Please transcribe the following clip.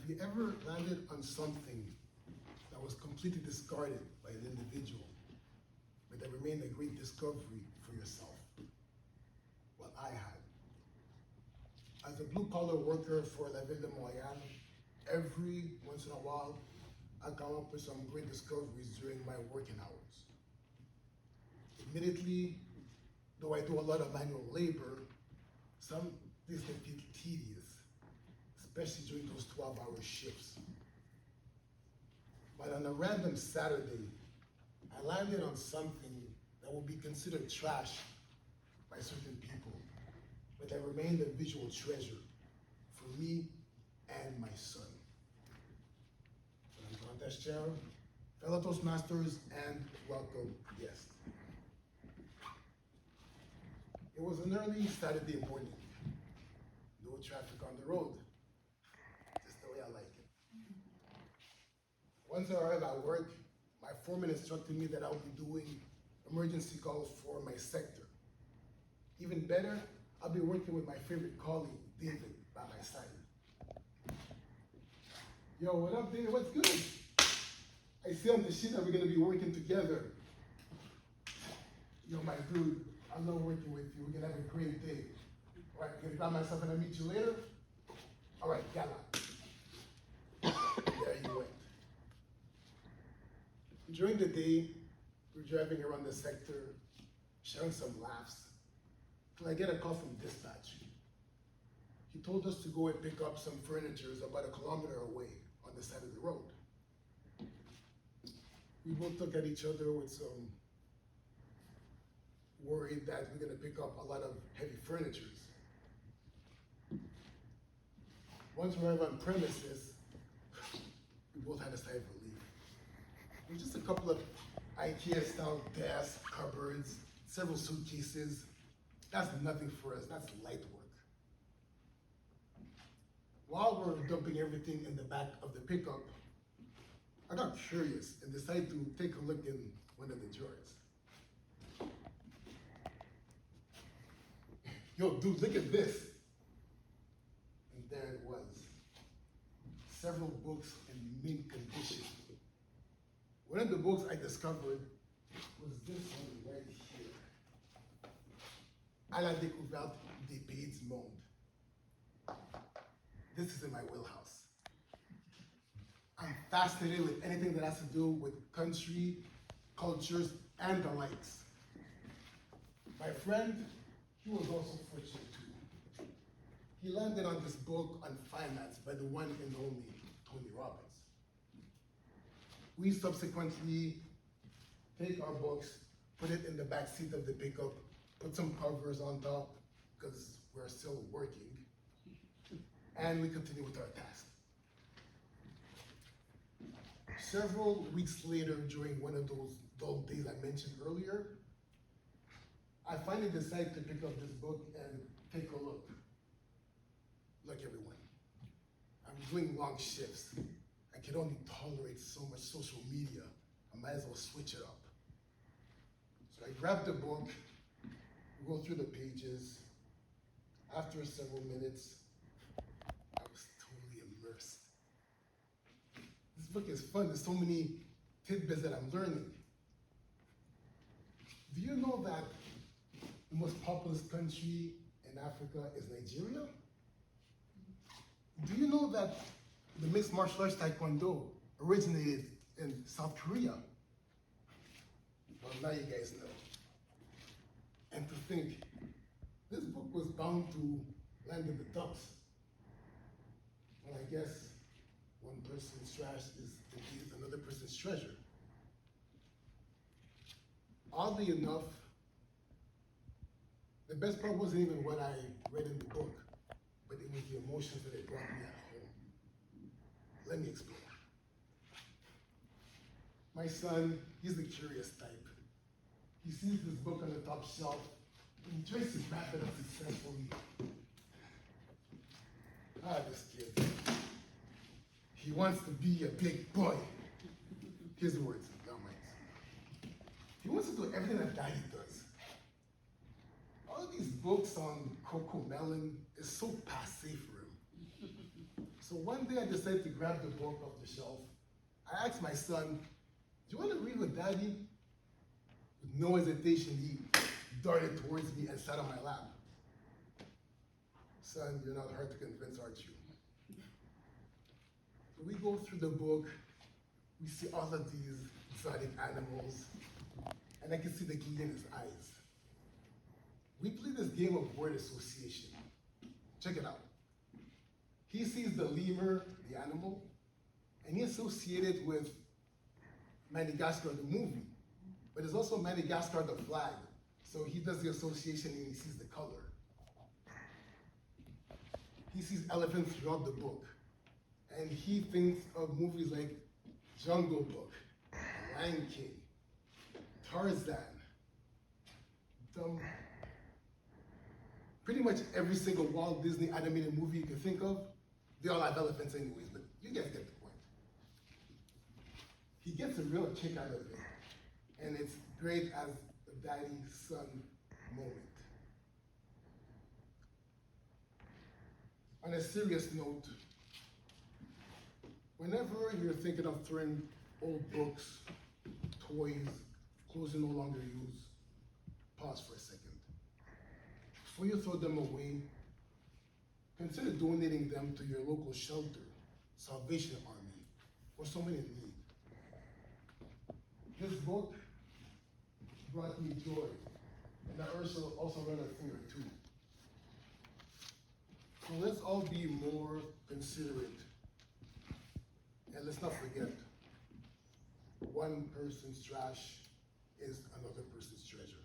Have you ever landed on something that was completely discarded by an individual, but that remained a great discovery for yourself? Well, I had. As a blue-collar worker for La Ville de Montréal, every once in a while, I come up with some great discoveries during my working hours. Admittedly, though I do a lot of manual labor, some things can feel tedious, especially during those 12-hour shifts. But on a random Saturday, I landed on something that would be considered trash by certain people, but that remained a visual treasure for me and my son. I'm Contest Chair, fellow Toastmasters, and welcome guests. It was an early Saturday morning. No traffic on the road, just the way I like it. Once I arrived at work, my foreman instructed me that I would be doing emergency calls for my sector. Even better, I'll be working with my favorite colleague, David, by my side. Yo, what up, David? What's good? I see on the sheet that we're gonna be working together. Yo, my dude, I love working with you. We're gonna have a great day. All right, gonna grab myself and I'll meet you later? All right, gala. There you went. During the day, we're driving around the sector, sharing some laughs, till I get a call from dispatch. He told us to go and pick up some furniture about 1 kilometer away on the side of the road. We both looked at each other with some worried that we're gonna pick up a lot of heavy furniture. Once we arrived on premises, we both had a sigh of relief. It was just a couple of IKEA-style desks, cupboards, several suitcases. That's nothing for us, that's light work. While we're dumping everything in the back of the pickup, I got curious and decided to take a look in one of the drawers. Yo, dude, look at this. And there it was. Several books in mint condition. One of the books I discovered was this one right here. À la découverte des pays du monde. This is in my wheelhouse. I'm fascinated with anything that has to do with country, cultures, and the likes. My friend, he was also fortunate too. He landed on this book on finance by the one and only Tony Robbins. We subsequently take our books, put it in the back seat of the pickup, put some covers on top, because we're still working, and we continue with our task. Several weeks later, during one of those dull days I mentioned earlier, I finally decided to pick up this book and take a look. Like everyone, I'm doing long shifts. I can only tolerate so much social media. I might as well switch it up. So I grabbed the book, go through the pages. After several minutes, I was totally immersed. This book is fun. There's so many tidbits that I'm learning. Do you know that the most populous country in Africa is Nigeria? Do you know that the mixed martial arts Taekwondo originated in South Korea? Well, now you guys know. And to think, this book was bound to land in the dumps. Well, I guess one person's trash is indeed another person's treasure. Oddly enough, the best part wasn't even what I read in the book, but it was the emotions that it brought me at home. Let me explain. My son, he's the curious type. He sees this book on the top shelf, and he tries to wrap it up successfully. This kid. He wants to be a big boy. His words, not mine. He wants to do everything that Daddy does. All of these books on Coco Melon is so passé for him. So one day I decided to grab the book off the shelf. I asked my son, "Do you want to read with Daddy?" With no hesitation, he darted towards me and sat on my lap. "Son, you're not hard to convince, aren't you?" We go through the book, we see all of these exotic animals, and I can see the glee in his eyes. We play this game of word association. Check it out. He sees the lemur, the animal, and he associates it with Madagascar, the movie. But there's also Madagascar, the flag. So he does the association and he sees the color. He sees elephants throughout the book. And he thinks of movies like Jungle Book, Lion King, Tarzan, pretty much every single Walt Disney animated movie you can think of, they all have elephants anyways, but you guys get the point. He gets a real kick out of it, and it's great as a daddy-son moment. On a serious note, whenever you're thinking of throwing old books, toys, clothes you no longer use, pause for a second. Before you throw them away, consider donating them to your local shelter, Salvation Army, or someone in need. This book brought me joy, and I also learned a thing or two. So let's all be more considerate. And let's not forget, one person's trash is another person's treasure.